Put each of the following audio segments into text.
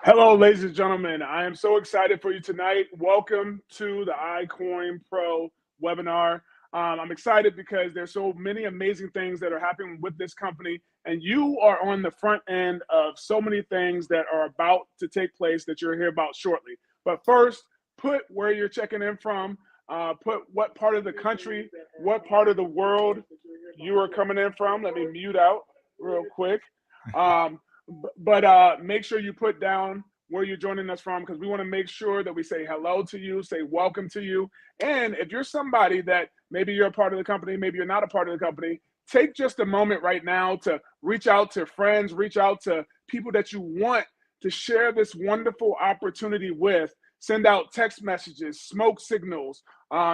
Hello, ladies and gentlemen. I am so excited for you tonight. Welcome to the iCoinPro webinar. I'm excited because there's so many amazing things that are happening with this company, and you are on the front end of so many things that are about to take place that you'll hear about shortly. But first, put where you're checking in from, put what part of the country, what part of the world you are coming in from. Let me mute out real quick. But make sure you put down where you're joining us from, because we want to make sure that we say hello to you, say welcome to you. And if you're somebody that maybe you're a part of the company, maybe you're not a part of the company, take just a moment right now to reach out to friends, reach out to people that you want to share this wonderful opportunity with. Send out text messages, smoke signals,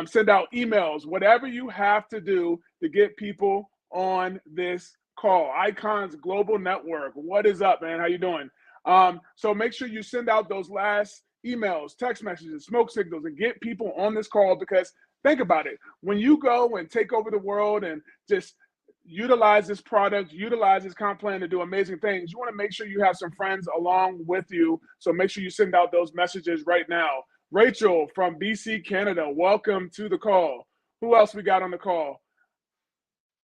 send out emails, whatever you have to do to get people on this call. Icons Global Network. What is up, man? How you doing? So make sure you send out those last emails, text messages, smoke signals, and get people on this call, because think about it. When you go and take over the world and just utilize this product, utilize this comp plan to do amazing things, you want to make sure you have some friends along with you. So make sure you send out those messages right now. Rachel from BC, Canada, welcome to the call. Who else we got on the call?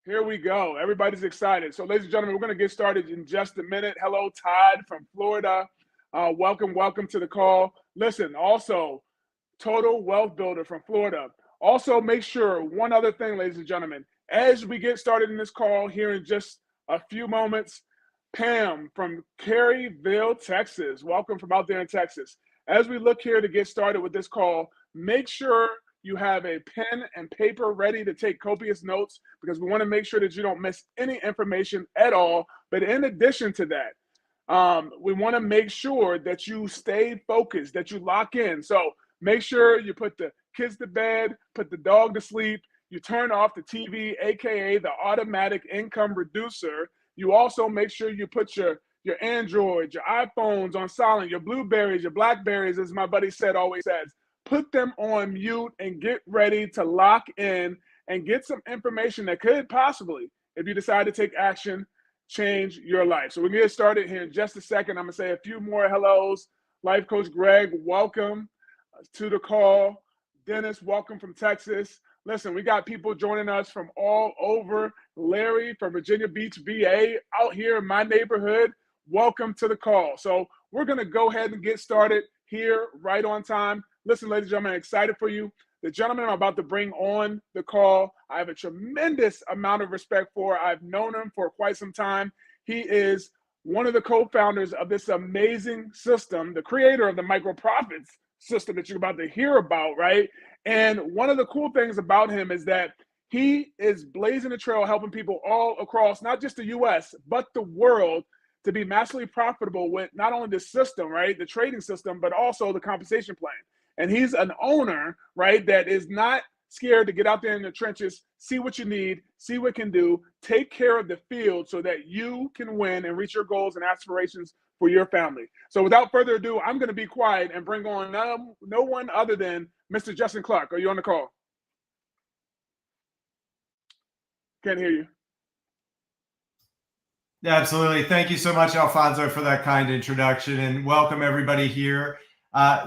Here we go. Everybody's excited. So, ladies and gentlemen, we're going to get started in just a minute. Hello, Todd from Florida. Welcome to the call. Listen, also, Total Wealth Builder from Florida. Also, make sure, one other thing, ladies and gentlemen, as we get started in this call here in just a few moments, Pam from Caryville, Texas. Welcome from out there in Texas. As we look here to get started with this call, make sure you have a pen and paper ready to take copious notes, because we want to make sure that you don't miss any information at all. But in addition to that, we want to make sure that you stay focused, that you lock in. So make sure you put the kids to bed, put the dog to sleep, you turn off the TV, aka the automatic income reducer. You also make sure you put your Androids, your iPhones on silent, your Blueberries, your Blackberries, as my buddy always says. Put them on mute and get ready to lock in and get some information that could possibly, if you decide to take action, change your life. So we're going to get started here in just a second. I'm going to say a few more hellos. Life Coach Greg, welcome to the call. Dennis, welcome from Texas. Listen, we got people joining us from all over. Larry from Virginia Beach, VA, out here in my neighborhood. Welcome to the call. So we're going to go ahead and get started here right on time. Listen, ladies and gentlemen, I'm excited for you. The gentleman I'm about to bring on the call, I have a tremendous amount of respect for. I've known him for quite some time. He is one of the co-founders of this amazing system, the creator of the micro profits system that you're about to hear about, right? And one of the cool things about him is that he is blazing a trail, helping people all across, not just the US, but the world, to be massively profitable with not only the system, right, the trading system, but also the compensation plan. And he's an owner, right, that is not scared to get out there in the trenches, see what you need, see what can do, take care of the field so that you can win and reach your goals and aspirations for your family. So without further ado, I'm going to be quiet and bring on no one other than Mr. Justin Clark. Are you on the call? Can't hear you. Absolutely. Thank you so much, Alfonso, for that kind introduction, and welcome everybody here.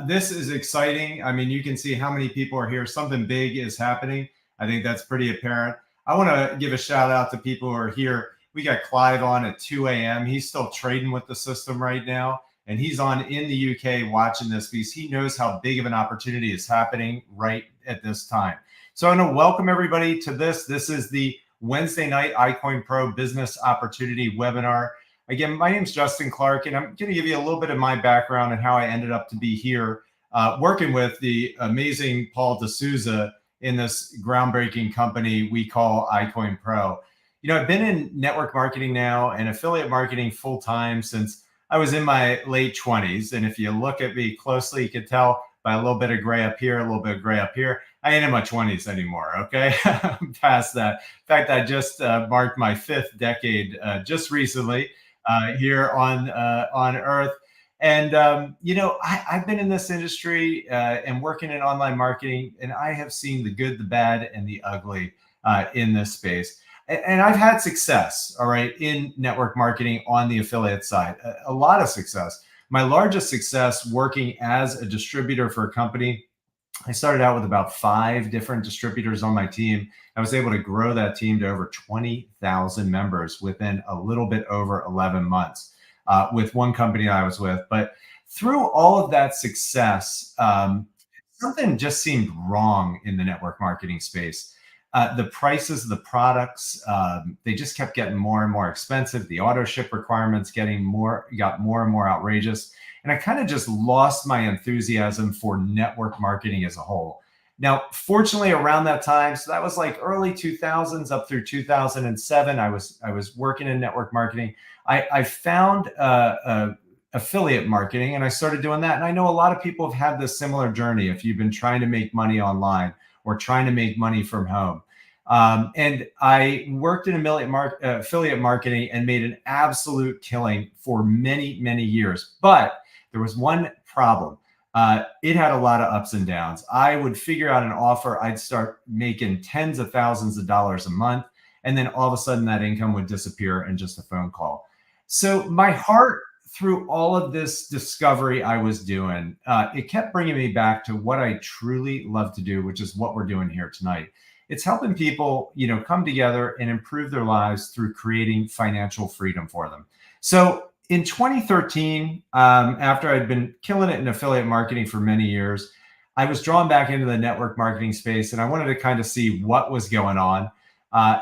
This is exciting. I mean, you can see how many people are here. Something big is happening. I think that's pretty apparent. I want to give a shout out to people who are here. We got Clive on at 2 a.m. He's still trading with the system right now, and he's on in the UK watching this because he knows how big of an opportunity is happening right at this time. So I want to welcome everybody to this. This is the Wednesday night iCoinPro Business Opportunity webinar. Again, my name's Justin Clark, and I'm going to give you a little bit of my background and how I ended up to be here working with the amazing Paul D'Souza in this groundbreaking company we call iCoinPro. You know, I've been in network marketing now and affiliate marketing full time since I was in my late 20s. And if you look at me closely, you can tell by a little bit of gray up here, a little bit of gray up here. I ain't in my 20s anymore, okay? I'm past that. In fact, I just marked my 5th decade just recently here on Earth. And, you know, I've been in this industry and working in online marketing, and I have seen the good, the bad, and the ugly in this space. And I've had success, all right, in network marketing on the affiliate side, a lot of success. my largest success working as a distributor for a company, I started out with about 5 different distributors on my team. I was able to grow that team to over 20,000 members within a little bit over 11 months with one company I was with. But through all of that success, something just seemed wrong in the network marketing space. The prices of the products, they just kept getting more and more expensive. The auto ship requirements got more and more outrageous. And I kind of just lost my enthusiasm for network marketing as a whole. Now, fortunately, around that time, so that was like early 2000s up through 2007, I was working in network marketing. I found affiliate marketing, and I started doing that. And I know a lot of people have had this similar journey if you've been trying to make money online or trying to make money from home. And I worked in affiliate marketing and made an absolute killing for many, many years. But there was one problem. It had a lot of ups and downs. I would figure out an offer. I'd start making tens of thousands of dollars a month. And then all of a sudden that income would disappear in just a phone call. So my heart through all of this discovery I was doing, it kept bringing me back to what I truly love to do, which is what we're doing here tonight. It's helping people, come together and improve their lives through creating financial freedom for them. So in 2013, after I'd been killing it in affiliate marketing for many years, I was drawn back into the network marketing space, and I wanted to kind of see what was going on.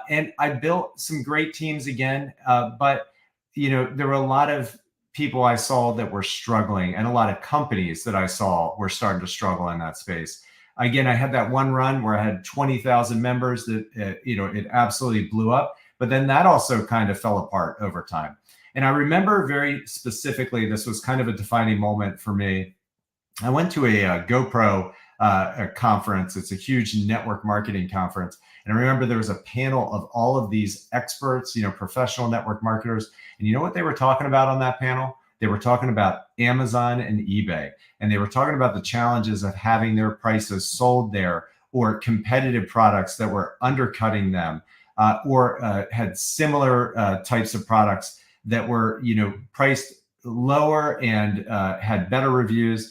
And I built some great teams again, but there were a lot of people I saw that were struggling, and a lot of companies that I saw were starting to struggle in that space. Again, I had that one run where I had 20,000 members that, it absolutely blew up, but then that also kind of fell apart over time. And I remember very specifically, this was kind of a defining moment for me. I went to a GoPro a conference. It's a huge network marketing conference. And I remember there was a panel of all of these experts, professional network marketers. And you know what they were talking about on that panel? They were talking about Amazon and eBay. And they were talking about the challenges of having their prices sold there, or competitive products that were undercutting them, or had similar types of products that were, priced lower and had better reviews.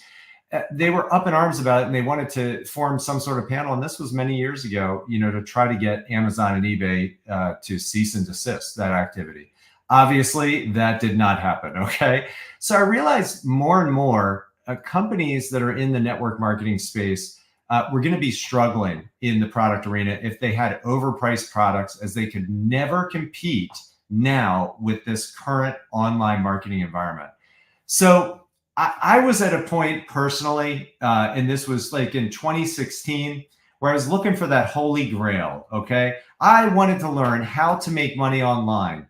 They were up in arms about it, and they wanted to form some sort of panel. And this was many years ago, to try to get Amazon and eBay to cease and desist that activity. Obviously, that did not happen. Okay. So I realized more and more companies that are in the network marketing space were going to be struggling in the product arena if they had overpriced products, as they could never compete now with this current online marketing environment. So I was at a point personally, and this was like in 2016, where I was looking for that holy grail. Okay. I wanted to learn how to make money online.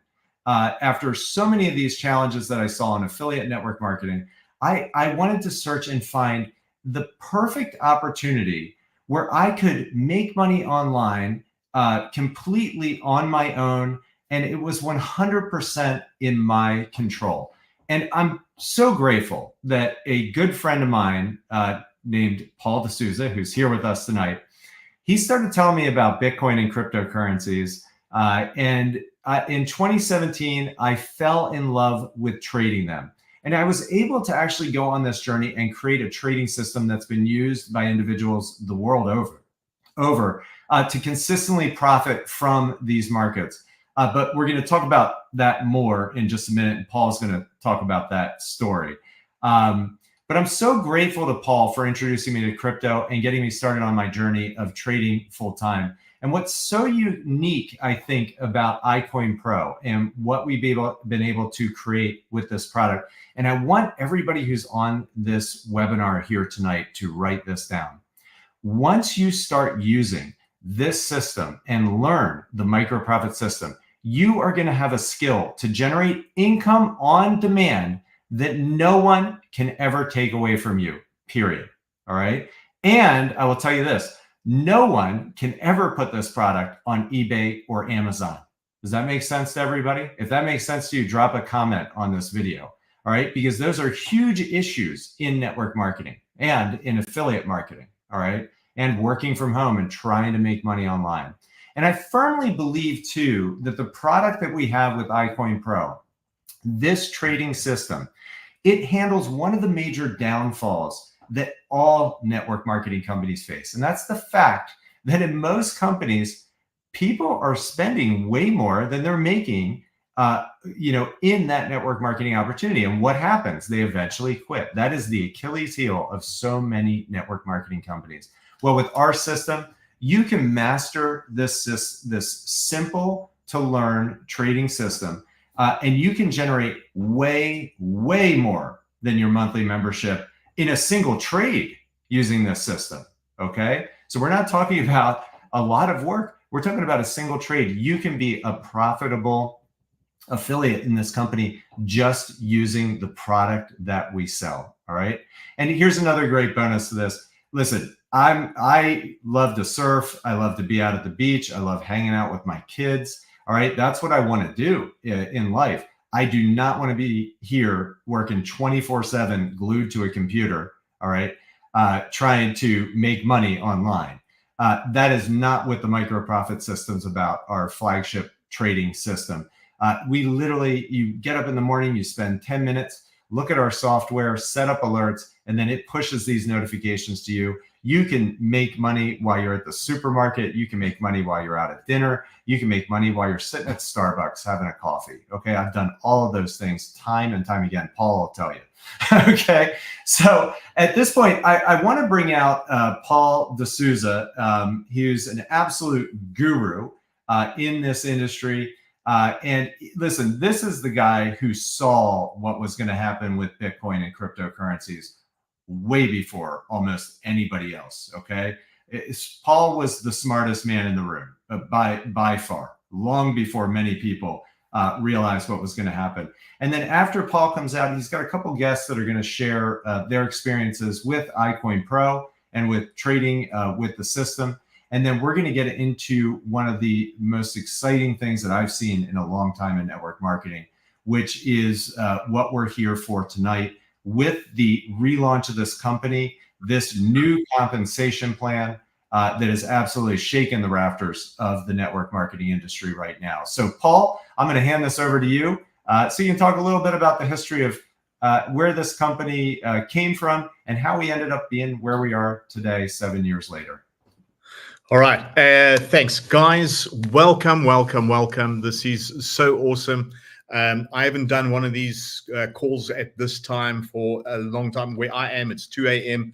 After so many of these challenges that I saw in affiliate network marketing, I wanted to search and find the perfect opportunity where I could make money online completely on my own. And it was 100% in my control. And I'm so grateful that a good friend of mine named Paul D'Souza, who's here with us tonight, he started telling me about Bitcoin and cryptocurrencies. And in 2017, I fell in love with trading them. And I was able to actually go on this journey and create a trading system that's been used by individuals the world over to consistently profit from these markets. But we're going to talk about that more in just a minute, and Paul's going to talk about that story. But I'm so grateful to Paul for introducing me to crypto and getting me started on my journey of trading full time. And what's so unique, I think, about iCoinPro and what we've been able to create with this product, and I want everybody who's on this webinar here tonight to write this down. Once you start using this system and learn the micro profit system, you are going to have a skill to generate income on demand that no one can ever take away from you, period. All right. And I will tell you this, no one can ever put this product on eBay or Amazon. Does that make sense to everybody? If that makes sense to you, drop a comment on this video. All right. Because those are huge issues in network marketing and in affiliate marketing. All right. And working from home and trying to make money online. And I firmly believe too, that the product that we have with iCoinPro, this trading system, it handles one of the major downfalls that all network marketing companies face. And that's the fact that in most companies, people are spending way more than they're making in that network marketing opportunity. And what happens? They eventually quit. That is the Achilles heel of so many network marketing companies. Well, with our system, you can master this simple to learn trading system, and you can generate way more than your monthly membership in a single trade using this system. Okay, so we're not talking about a lot of work. We're talking about a single trade. You can be a profitable affiliate in this company just using the product that we sell. All right. And here's another great bonus to this. Listen, I love to surf. I love to be out at the beach. I love hanging out with my kids. All right. That's what I want to do in life. I do not want to be here working 24/7 glued to a computer. All right. Trying to make money online. That is not what the micro profit system's about, our flagship trading system. You get up in the morning, you spend 10 minutes, look at our software, set up alerts, and then it pushes these notifications to you. You can make money while you're at the supermarket. You can make money while you're out at dinner. You can make money while you're sitting at Starbucks having a coffee. Okay, I've done all of those things time and time again. Paul will tell you. Okay, so at this point, I want to bring out Paul D'Souza. He's an absolute guru in this industry. And listen, this is the guy who saw what was going to happen with Bitcoin and cryptocurrencies way before almost anybody else. Okay. Paul was the smartest man in the room by far, long before many people realized what was going to happen. And then after Paul comes out, he's got a couple guests that are going to share their experiences with iCoinPro and with trading with the system. And then we're going to get into one of the most exciting things that I've seen in a long time in network marketing, which is what we're here for tonight with the relaunch of this company, this new compensation plan that is absolutely shaking the rafters of the network marketing industry right now. So Paul, I'm going to hand this over to you so you can talk a little bit about the history of where this company came from and how we ended up being where we are today, 7 years later. All right. Thanks, guys. Welcome. This is so awesome. I haven't done one of these calls at this time for a long time. Where I am, it's 2 a.m.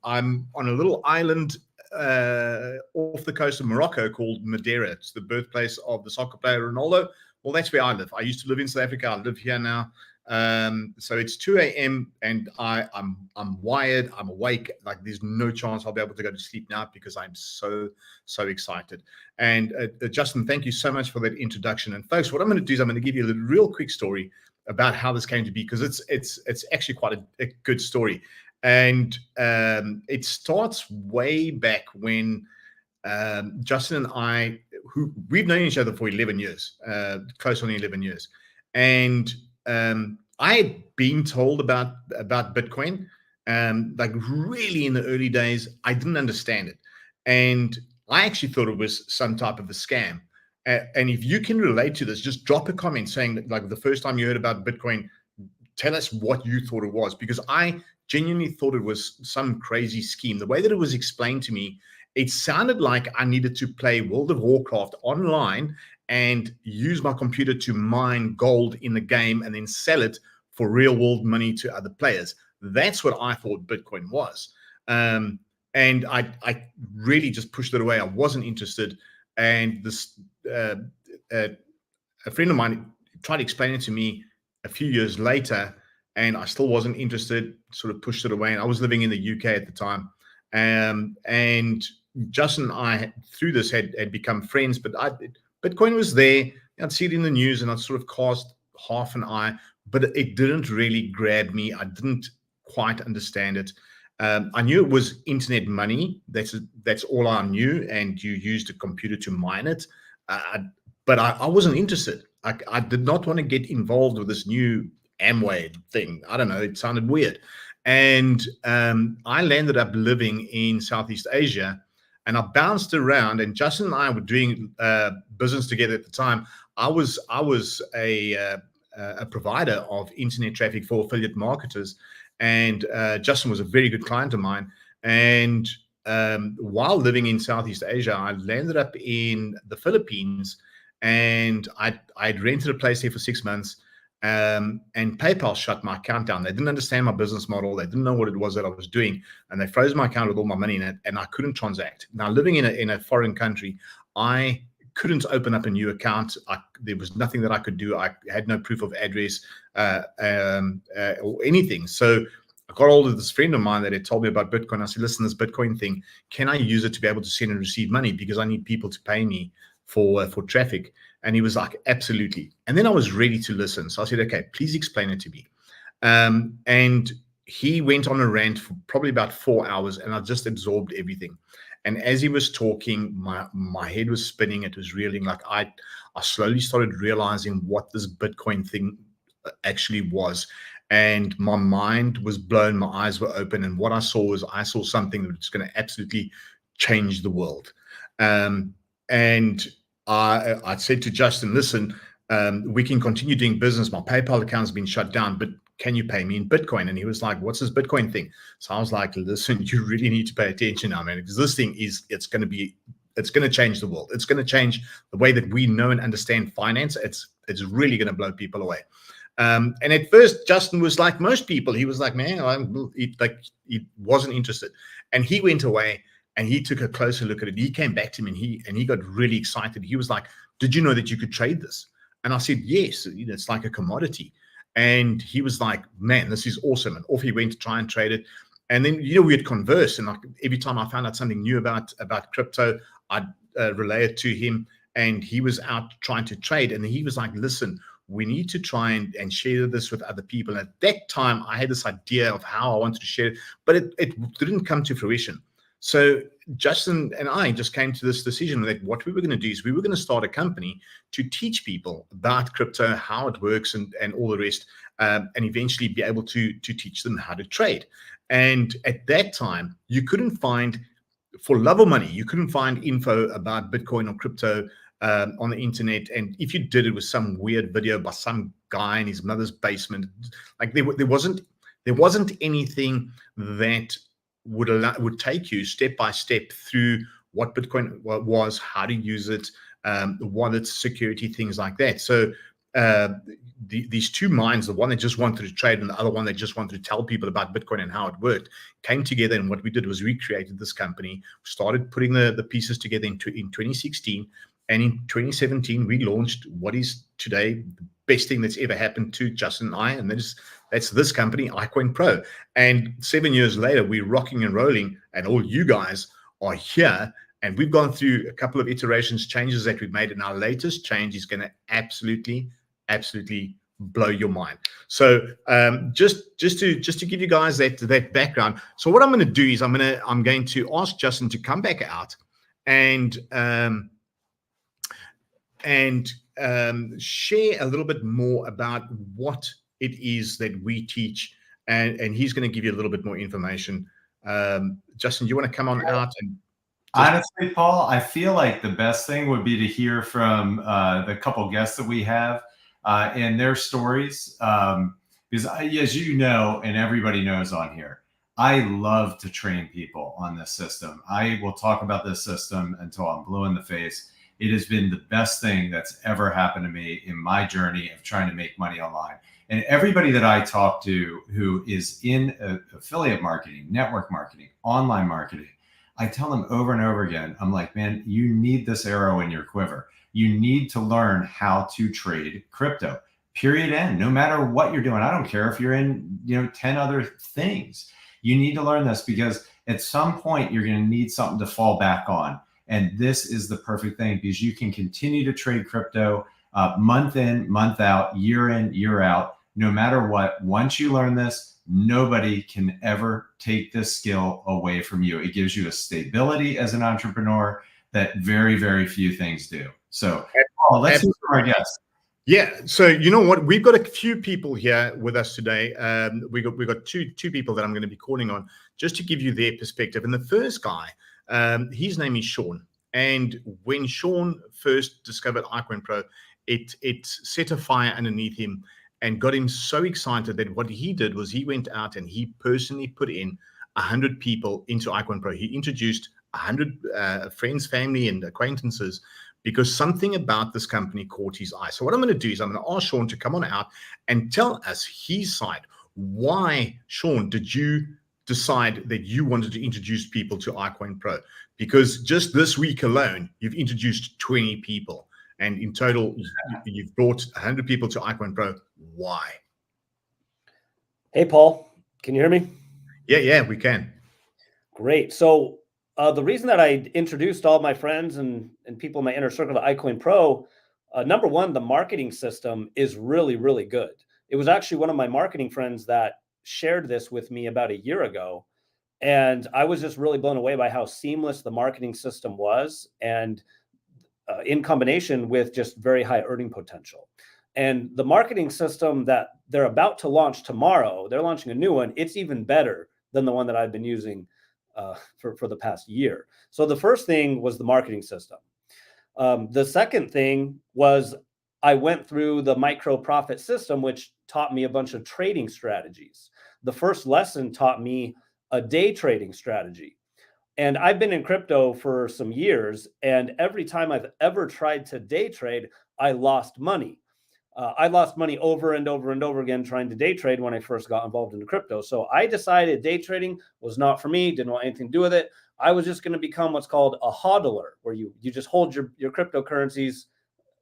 I'm on a little island off the coast of Morocco called Madeira. It's the birthplace of the soccer player Ronaldo. Well, that's where I live. I used to live in South Africa. I live here now. So it's 2 a.m. and I'm wired, I'm awake. Like there's no chance I'll be able to go to sleep now because I'm so excited. And Justin, thank you so much for that introduction. And folks, what I'm going to do is I'm going to give you a real quick story about how this came to be, because it's actually quite a good story. And it starts way back when Justin and I, we've known each other for 11 years, close on 11 years. And I had been told about Bitcoin, like really in the early days. I didn't understand it, and I actually thought it was some type of a scam. And if you can relate to this, just drop a comment saying that, like, the first time you heard about Bitcoin, tell us what you thought it was, because I genuinely thought it was some crazy scheme. The way that it was explained to me, it sounded like I needed to play World of Warcraft online and use my computer to mine gold in the game and then sell it for real world money to other players. That's what I thought Bitcoin was. And I really just pushed it away. I wasn't interested. And this a friend of mine tried to explain it to me a few years later, and I still wasn't interested, sort of pushed it away. And I was living in the UK at the time. And Justin and I, through this, had become friends, but Bitcoin was there. I'd see it in the news and I'd sort of cast half an eye, but it didn't really grab me. I didn't quite understand it. I knew it was internet money. That's all I knew. And you used a computer to mine it. But I wasn't interested. I did not want to get involved with this new Amway thing. I don't know. It sounded weird. And I landed up living in Southeast Asia. And I bounced around, and Justin and I were doing business together at the time. I was a a provider of internet traffic for affiliate marketers. And Justin was a very good client of mine. And while living in Southeast Asia, I landed up in the Philippines, and I'd rented a place here for 6 months. And PayPal shut my account down. They didn't understand my business model. They didn't know what it was that I was doing, and they froze my account with all my money in it, and I couldn't transact. Now, living in a foreign country, I couldn't open up a new account. There was nothing that I could do. I had no proof of address or anything. So I got hold of this friend of mine that had told me about Bitcoin. I said, listen, this Bitcoin thing, can I use it to be able to send and receive money? Because I need people to pay me for traffic. And he was like, absolutely. And then I was ready to listen. So I said, okay, please explain it to me. And he went on a rant for probably about 4 hours, and I just absorbed everything. And as he was talking, my head was spinning. It was reeling. Like I slowly started realizing what this Bitcoin thing actually was. And my mind was blown. My eyes were open. And what I saw something that's going to absolutely change the world. And I said to Justin, listen, we can continue doing business. My PayPal account's been shut down, but can you pay me in Bitcoin? And he was like, what's this Bitcoin thing? So I was like, listen, you really need to pay attention now, man, because this thing it's going to change the world. It's going to change the way that we know and understand finance. It's really going to blow people away. And at first, Justin was like most people. He was like, man, he wasn't interested. And he went away and he took a closer look at it. He came back to me and he got really excited. He was like, did you know that you could trade this? And I said, yes, it's like a commodity. And he was like, man, this is awesome. And off he went to try and trade it. And then, we had conversed. And like every time I found out something new about crypto, I'd relay it to him. And he was out trying to trade. And he was like, listen, we need to try and share this with other people. And at that time, I had this idea of how I wanted to share it, but it didn't come to fruition. So Justin and I just came to this decision that what we were going to do is we were going to start a company to teach people about crypto, how it works, and all the rest, and eventually be able to teach them how to trade. And at that time, you couldn't find, for love or money, you couldn't find info about Bitcoin or crypto on the internet. And if you did, it was some weird video by some guy in his mother's basement. Like there wasn't anything that would take you step by step through what Bitcoin was, how to use it, wallets, security, things like that. So these two minds, the one that just wanted to trade and the other one that just wanted to tell people about Bitcoin and how it worked, came together. And what we did was we created this company, started putting the pieces together in 2016. And in 2017, we launched what is today the best thing that's ever happened to Justin and I, and that's this company, iCoinPro. And 7 years later, we're rocking and rolling, and all you guys are here. And we've gone through a couple of iterations, changes that we've made, and our latest change is going to absolutely blow your mind. So just to give you guys that background. So what I'm going to do is I'm going to ask Justin to come back out and share a little bit more about what it is that we teach, and he's going to give you a little bit more information. Justin, you want to come on out? And honestly, Paul, I feel like the best thing would be to hear from the couple guests that we have and their stories, because as you know, and everybody knows on here, I love to train people on this system. I will talk about this system until I'm blue in the face. It has been the best thing that's ever happened to me in my journey of trying to make money online. And everybody that I talk to who is in affiliate marketing, network marketing, online marketing, I tell them over and over again, I'm like, man, you need this arrow in your quiver. You need to learn how to trade crypto, period, end. No matter what you're doing. I don't care if you're in 10 other things. You need to learn this, because at some point you're going to need something to fall back on. And this is the perfect thing, because you can continue to trade crypto month in, month out, year in, year out, no matter what. Once you learn this, nobody can ever take this skill away from you. It gives you a stability as an entrepreneur that very, very few things do. So let's hear from our guests. Yeah. So you know what? We've got a few people here with us today. We got two people that I'm going to be calling on just to give you their perspective. And the first guy, his name is Sean. And when Sean first discovered iCoinPro, it set a fire underneath him. and got him so excited that what he did was he went out and he personally put in 100 people into iCoinPro. He introduced 100 friends, family, and acquaintances because something about this company caught his eye. So what I'm going to do is I'm going to ask Sean to come on out and tell us his side. Why, Sean, did you decide that you wanted to introduce people to iCoinPro? Because just this week alone, you've introduced 20 people. And in total, you've brought 100 people to iCoinPro. Why? Hey, Paul, can you hear me? Yeah, we can. Great. So the reason that I introduced all my friends and people in my inner circle to iCoinPro, number one, the marketing system is really, really good. It was actually one of my marketing friends that shared this with me about a year ago. And I was just really blown away by how seamless the marketing system was, and in combination with just very high earning potential. And the marketing system that they're about to launch tomorrow, they're launching a new one. It's even better than the one that I've been using for the past year. So the first thing was the marketing system. The second thing was I went through the micro profit system, which taught me a bunch of trading strategies. The first lesson taught me a day trading strategy. And I've been in crypto for some years, and every time I've ever tried to day trade, I lost money. I lost money over and over and over again trying to day trade when I first got involved in crypto. So I decided day trading was not for me, didn't want anything to do with it. I was just going to become what's called a hodler, where you just hold your cryptocurrencies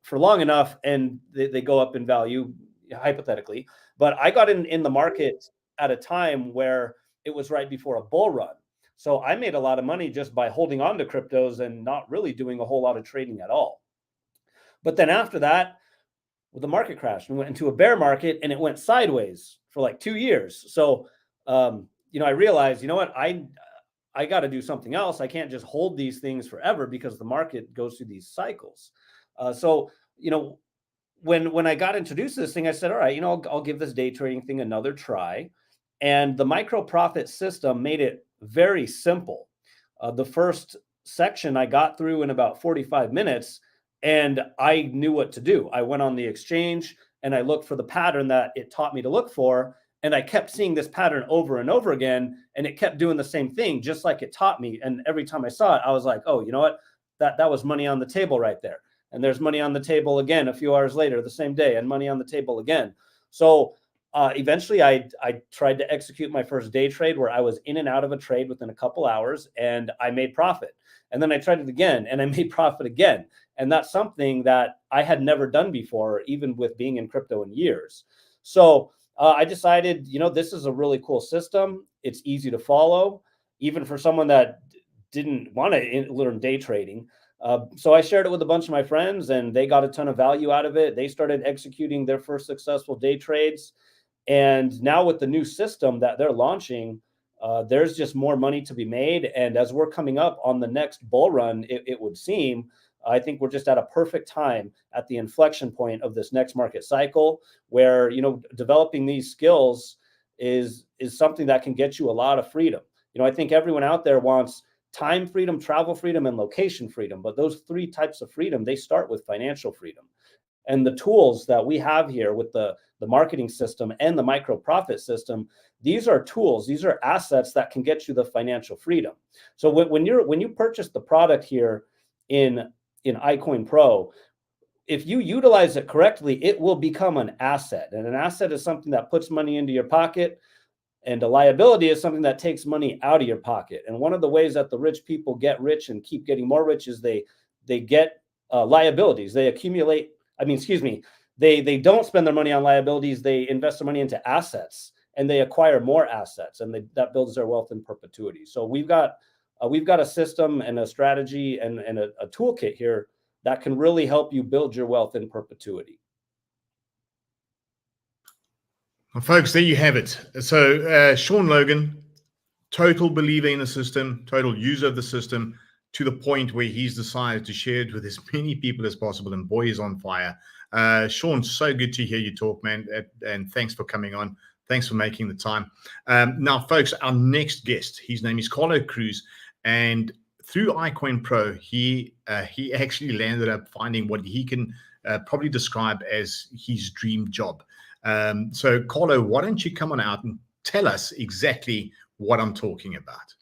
for long enough and they go up in value, hypothetically. But I got in the market at a time where it was right before a bull run. So I made a lot of money just by holding on to cryptos and not really doing a whole lot of trading at all. But then after that, well, the market crashed and went into a bear market, and it went sideways for like 2 years. So, I realized, you know what, I got to do something else. I can't just hold these things forever because the market goes through these cycles. When I got introduced to this thing, I said, all right, I'll give this day trading thing another try. And the micro profit system made it very simple. The first section I got through in about 45 minutes, and I knew what to do. I went on the exchange and I looked for the pattern that it taught me to look for. And I kept seeing this pattern over and over again, and it kept doing the same thing, just like it taught me. And every time I saw it, I was like, oh, you know what? That was money on the table right there. And there's money on the table again a few hours later, the same day, and money on the table again. So eventually I tried to execute my first day trade where I was in and out of a trade within a couple hours, and I made profit. And then I tried it again and I made profit again. And that's something that I had never done before, even with being in crypto in years. So I decided, this is a really cool system. It's easy to follow, even for someone that didn't want to learn day trading. So I shared it with a bunch of my friends, and they got a ton of value out of it. They started executing their first successful day trades. And now with the new system that they're launching, there's just more money to be made. And as we're coming up on the next bull run, it would seem, I think we're just at a perfect time at the inflection point of this next market cycle where, developing these skills is something that can get you a lot of freedom. I think everyone out there wants time freedom, travel freedom, and location freedom. But those three types of freedom, they start with financial freedom. And the tools that we have here with the marketing system and the micro profit system, these are tools, these are assets that can get you the financial freedom. So when you purchase the product here in iCoinPro, if you utilize it correctly, it will become an asset. And an asset is something that puts money into your pocket, and a liability is something that takes money out of your pocket. And one of the ways that the rich people get rich and keep getting more rich is they get liabilities. They accumulate. They don't spend their money on liabilities. They invest their money into assets, and they acquire more assets, and that builds their wealth in perpetuity. So we've got a system and a strategy and a toolkit here that can really help you build your wealth in perpetuity. Well, folks, there you have it. So Sean Logan, total believer in the system, total user of the system, to the point where he's decided to share it with as many people as possible, and boy, is on fire. Sean, so good to hear you talk, man, and thanks for coming on. Thanks for making the time. Now, folks, our next guest, his name is Carlo Cruz, and through iCoinPro, he actually landed up finding what he can probably describe as his dream job. So Carlo, why don't you come on out and tell us exactly what I'm talking about?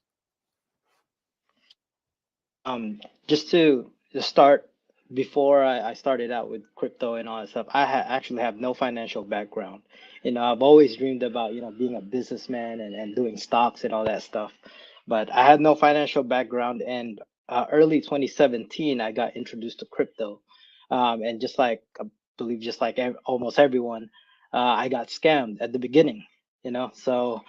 Just to start, before I started out with crypto and all that stuff, I actually have no financial background. I've always dreamed about, being a businessman and doing stocks and all that stuff. But I had no financial background. And early 2017, I got introduced to crypto. And just like, I believe, just like almost everyone, I got scammed at the beginning, So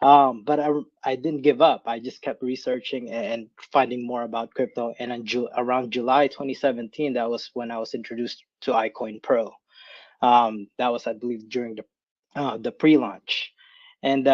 but I didn't give up. I just kept researching and finding more about crypto. And around July 2017, that was when I was introduced to iCoinPro. That was, I believe, during the pre-launch. And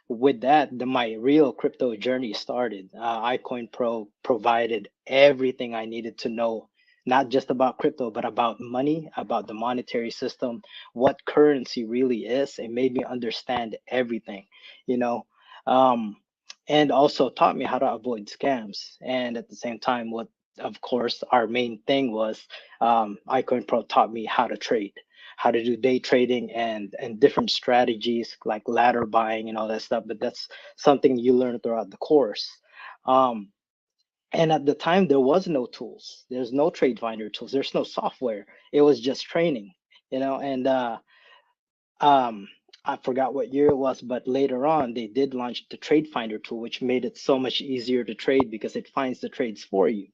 with that, my real crypto journey started. iCoinPro provided everything I needed to know, not just about crypto, but about money, about the monetary system, what currency really is. It made me understand everything, you know, um, and also taught me how to avoid scams. And at the same time, of course, our main thing was iCoinPro taught me how to trade, how to do day trading and different strategies like ladder buying and all that stuff. But that's something you learn throughout the course. Um, and at the time, there was no tools. There's no trade finder tools. There's no software. It was just training, and um, I forgot what year it was, but later on, they did launch the trade finder tool, which made it so much easier to trade because it finds the trades for you.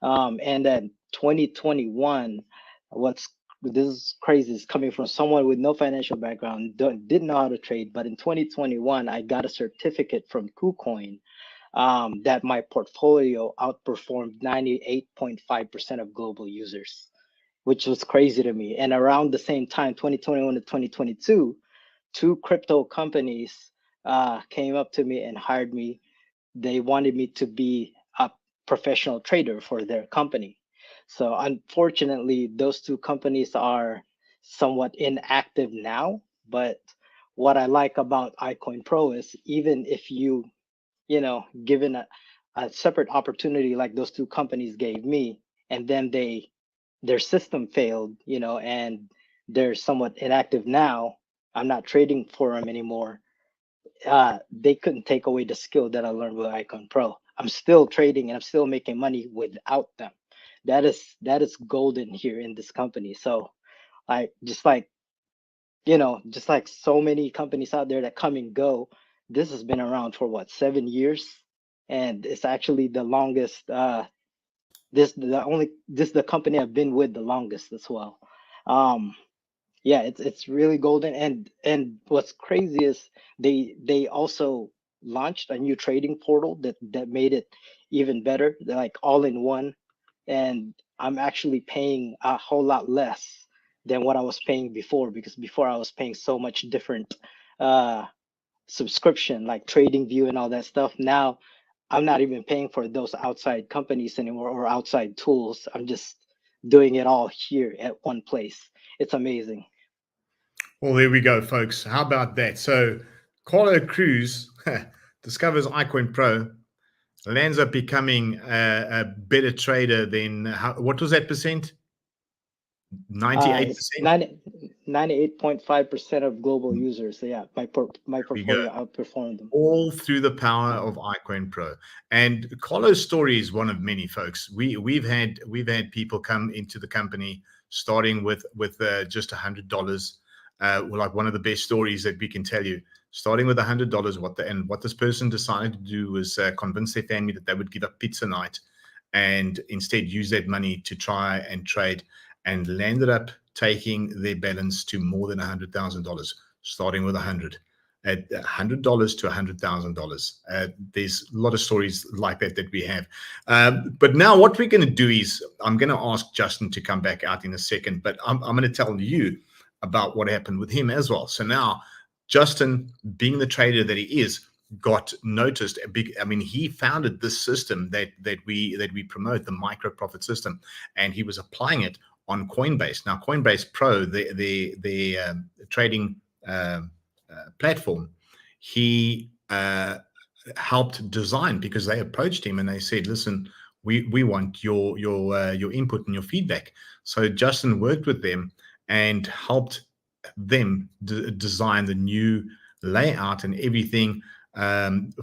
And then 2021, what's this is crazy. It's coming from someone with no financial background, didn't know how to trade. But in 2021, I got a certificate from KuCoin that my portfolio outperformed 98.5% of global users, which was crazy to me. And around the same time, 2021 to 2022, two crypto companies came up to me and hired me. They wanted me to be a professional trader for their company. So unfortunately, those two companies are somewhat inactive now. But what I like about iCoinPro is even if given a separate opportunity like those two companies gave me, and then their system failed, and they're somewhat inactive now. I'm not trading for them anymore. They couldn't take away the skill that I learned with iCoinPro. I'm still trading and I'm still making money without them. That is golden here in this company. So I just like so many companies out there that come and go, this has been around for what, 7 years, and it's actually the longest. This is the company I've been with the longest as well. Um, yeah, it's really golden, and what's crazy is they also launched a new trading portal that made it even better. They're like all in one, and I'm actually paying a whole lot less than what I was paying before, because before I was paying so much different uh subscription like TradingView and all that stuff. Now I'm not even paying for those outside companies anymore or outside tools. I'm just doing it all here at one place. It's amazing. Well, there we go, folks. How about that? So Carlo Cruz discovers iCoinPro, lands up becoming a better trader than, what was that percent? 98%? It's 98.5% of global users. So yeah, my portfolio outperformed them. All through the power of iCoinPro. And Carlo's story is one of many, folks. We've had people come into the company starting with just $100. Like one of the best stories that we can tell you, starting with $100. What this person decided to do was convince their family that they would give up pizza night and instead use that money to try and trade, and landed up taking their balance to more than $100,000, starting with 100. At $100 to $100,000. There's a lot of stories like that we have. But now what we're going to do is I'm going to ask Justin to come back out in a second, but I'm going to tell you about what happened with him as well. So now Justin, being the trader that he is, got noticed. He founded this system that we promote, the micro profit system, and he was applying it on Coinbase. Now, Coinbase Pro, the trading platform, he helped design, because they approached him and they said, "Listen, we want your input and your feedback." So Justin worked with them and helped them design the new layout and everything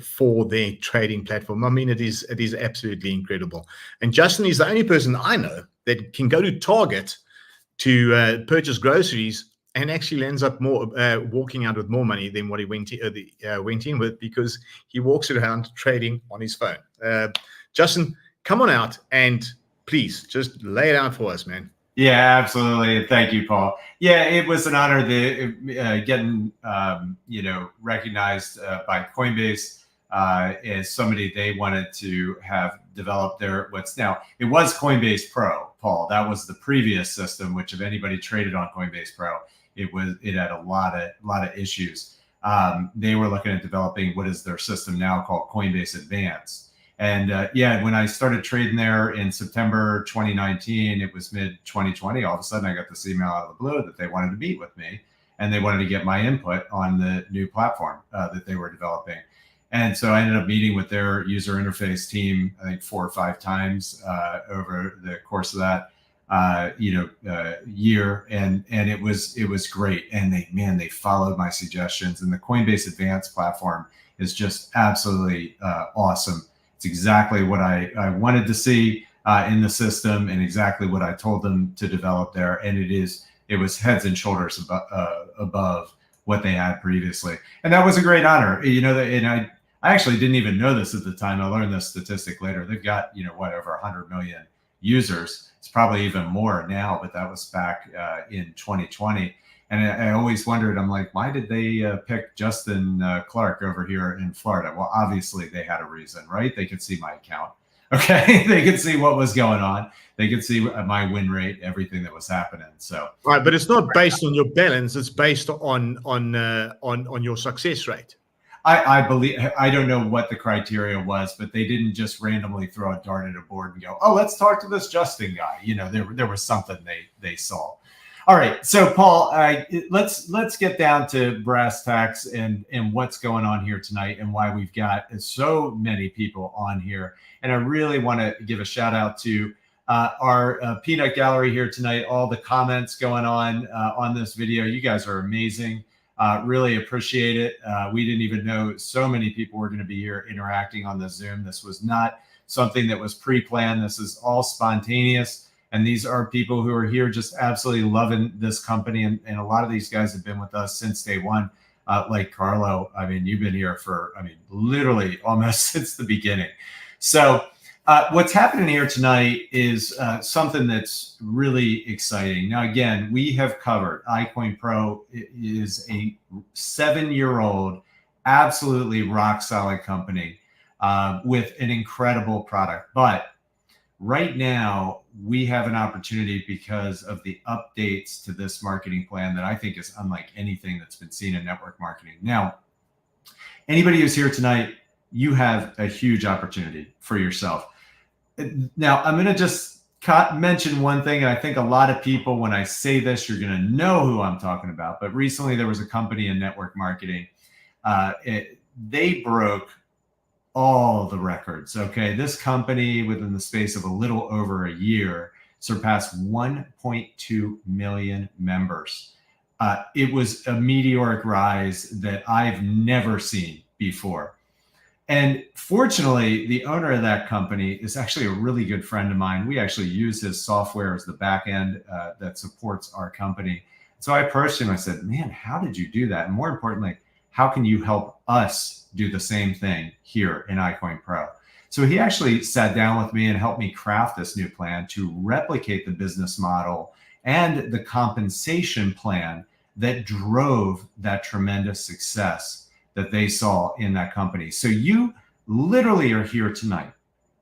for their trading platform. I mean, it is absolutely incredible. And Justin is the only person I know that can go to Target to purchase groceries and actually ends up walking out with more money than what he went in with, because he walks around trading on his phone. Justin, come on out and please just lay it out for us, man. Yeah, absolutely. Thank you, Paul. Yeah, it was an honor getting recognized by Coinbase as somebody they wanted to have developed their it was Coinbase Pro, Paul. That was the previous system, which if anybody traded on Coinbase Pro, it had a lot of issues. They were looking at developing what is their system now called Coinbase Advanced. And when I started trading there in September 2019, it was mid 2020. All of a sudden, I got this email out of the blue that they wanted to meet with me, and they wanted to get my input on the new platform that they were developing. And so I ended up meeting with their user interface team, I think 4 or 5 times over the course of that year, and it was great. And they followed my suggestions. And the Coinbase Advanced platform is just absolutely awesome. It's exactly what I wanted to see in the system, and exactly what I told them to develop there. And it was heads and shoulders above what they had previously. And that was a great honor. And I actually didn't even know this at the time. I learned this statistic later. They've got, over 100 million users. It's probably even more now, but that was back in 2020. And I always wondered, I'm like, why did they pick Justin Clark over here in Florida? Well, obviously they had a reason, right? They could see my account. Okay. They could see what was going on. They could see my win rate, everything that was happening. So, right. But it's not based on your balance. It's based on your success rate. I believe, I don't know what the criteria was, but they didn't just randomly throw a dart at a board and go, oh, let's talk to this Justin guy. There was something they saw. All right, so Paul, let's get down to brass tacks and what's going on here tonight, and why we've got so many people on here. And I really want to give a shout out to our peanut gallery here tonight. All the comments going on this video, you guys are amazing. Really appreciate it. We didn't even know so many people were going to be here interacting on the Zoom. This was not something that was pre-planned. This is all spontaneous. And these are people who are here just absolutely loving this company. And a lot of these guys have been with us since day one, like Carlo. I mean, you've been here for, literally almost since the beginning. So what's happening here tonight is something that's really exciting. Now, again, we have covered iCoinPro is a 7-year-old, absolutely rock solid company with an incredible product. But right now, we have an opportunity because of the updates to this marketing plan that I think is unlike anything that's been seen in network marketing. Now, anybody who's here tonight, you have a huge opportunity for yourself. Now, I'm going to just mention one thing, and I think a lot of people, when I say this, you're going to know who I'm talking about. But recently, there was a company in network marketing. They broke all the records. Okay. This company, within the space of a little over a year, surpassed 1.2 million members. It was a meteoric rise that I've never seen before. And fortunately, the owner of that company is actually a really good friend of mine. We actually use his software as the back end that supports our company. So I approached him. I said, man, how did you do that? And more importantly, how can you help us do the same thing here in iCoinPro? So he actually sat down with me and helped me craft this new plan to replicate the business model and the compensation plan that drove that tremendous success that they saw in that company. So you literally are here tonight,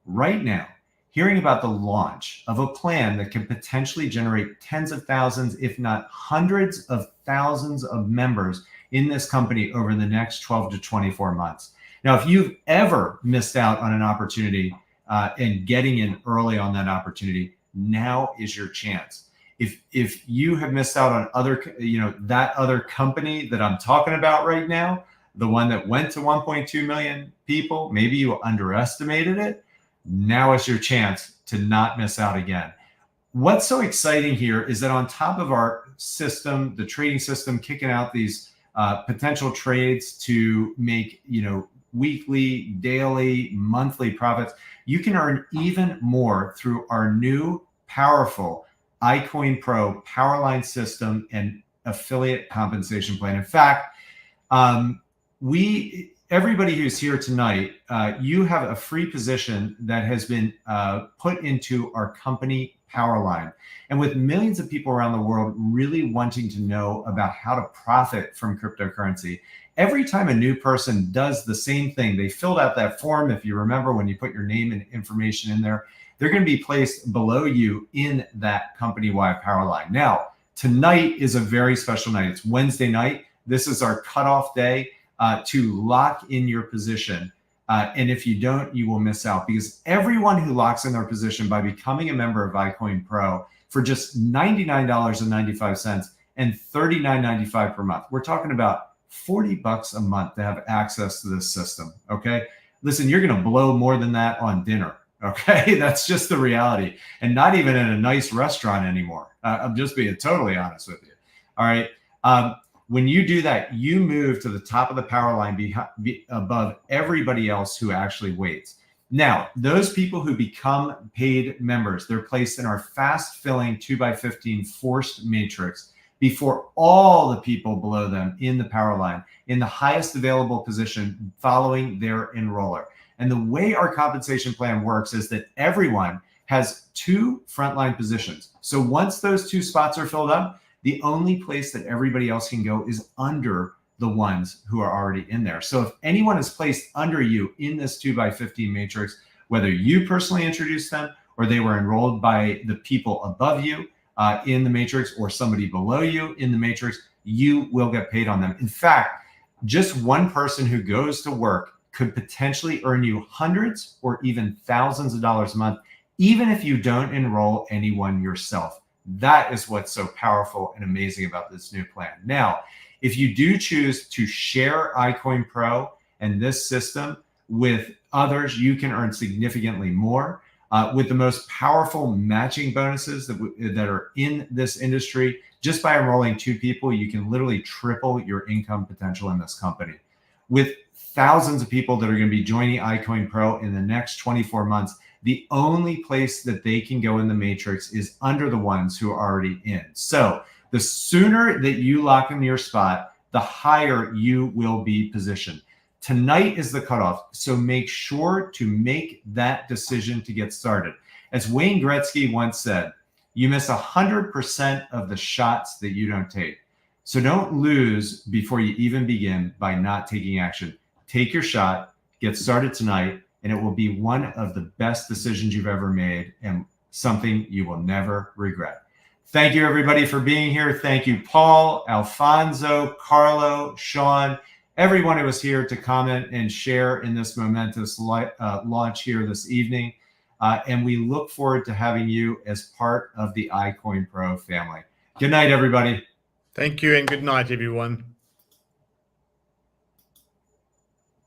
right now, hearing about the launch of a plan that can potentially generate tens of thousands, if not hundreds of thousands of members in this company over the next 12 to 24 months. Now, if you've ever missed out on an opportunity and getting in early on that opportunity, now is your chance. If you have missed out on that other company that I'm talking about right now, the one that went to 1.2 million people, maybe you underestimated it. Now is your chance to not miss out again. what's so exciting here is that on top of our system, the trading system, kicking out these potential trades to make, weekly, daily, monthly profits, you can earn even more through our new powerful iCoinPro Powerline system and affiliate compensation plan. In fact, everybody who's here tonight, you have a free position that has been put into our company Powerline. And with millions of people around the world really wanting to know about how to profit from cryptocurrency, every time a new person does the same thing, they filled out that form. If you remember, when you put your name and information in there, they're going to be placed below you in that company-wide Powerline. Now, tonight is a very special night. It's Wednesday night. This is our cutoff day to lock in your position. And if you don't, you will miss out, because everyone who locks in their position by becoming a member of iCoinPro for just $99.95 and $39.95 per month, we're talking about $40 a month to have access to this system. Okay. Listen, you're going to blow more than that on dinner. Okay. That's just the reality, and not even in a nice restaurant anymore. I'm just being totally honest with you. All right. When you do that, you move to the top of the power line above everybody else who actually waits. Now, those people who become paid members, they're placed in our fast filling 2x15 forced matrix before all the people below them in the power line, in the highest available position following their enroller. And the way our compensation plan works is that everyone has 2 frontline positions. So once those 2 spots are filled up, the only place that everybody else can go is under the ones who are already in there. So if anyone is placed under you in this 2x15 matrix, whether you personally introduced them or they were enrolled by the people above you in the matrix, or somebody below you in the matrix, you will get paid on them. In fact, just one person who goes to work could potentially earn you hundreds or even thousands of dollars a month, even if you don't enroll anyone yourself. That is what's so powerful and amazing about this new plan. Now, if you do choose to share iCoinPro and this system with others, you can earn significantly more with the most powerful matching bonuses that are in this industry. Just by enrolling 2 people, you can literally triple your income potential in this company. With thousands of people that are going to be joining iCoinPro in the next 24 months, the only place that they can go in the matrix is under the ones who are already in. So the sooner that you lock in your spot, the higher you will be positioned. Tonight is the cutoff, so make sure to make that decision to get started. As Wayne Gretzky once said, you miss 100% of the shots that you don't take. So don't lose before you even begin by not taking action. Take your shot, get started tonight, and it will be one of the best decisions you've ever made and something you will never regret. Thank you, everybody, for being here. Thank you, Paul, Alfonso, Carlo, Sean, everyone who was here to comment and share in this momentous launch here this evening. And we look forward to having you as part of the iCoinPro family. Good night, everybody. Thank you, and good night, everyone.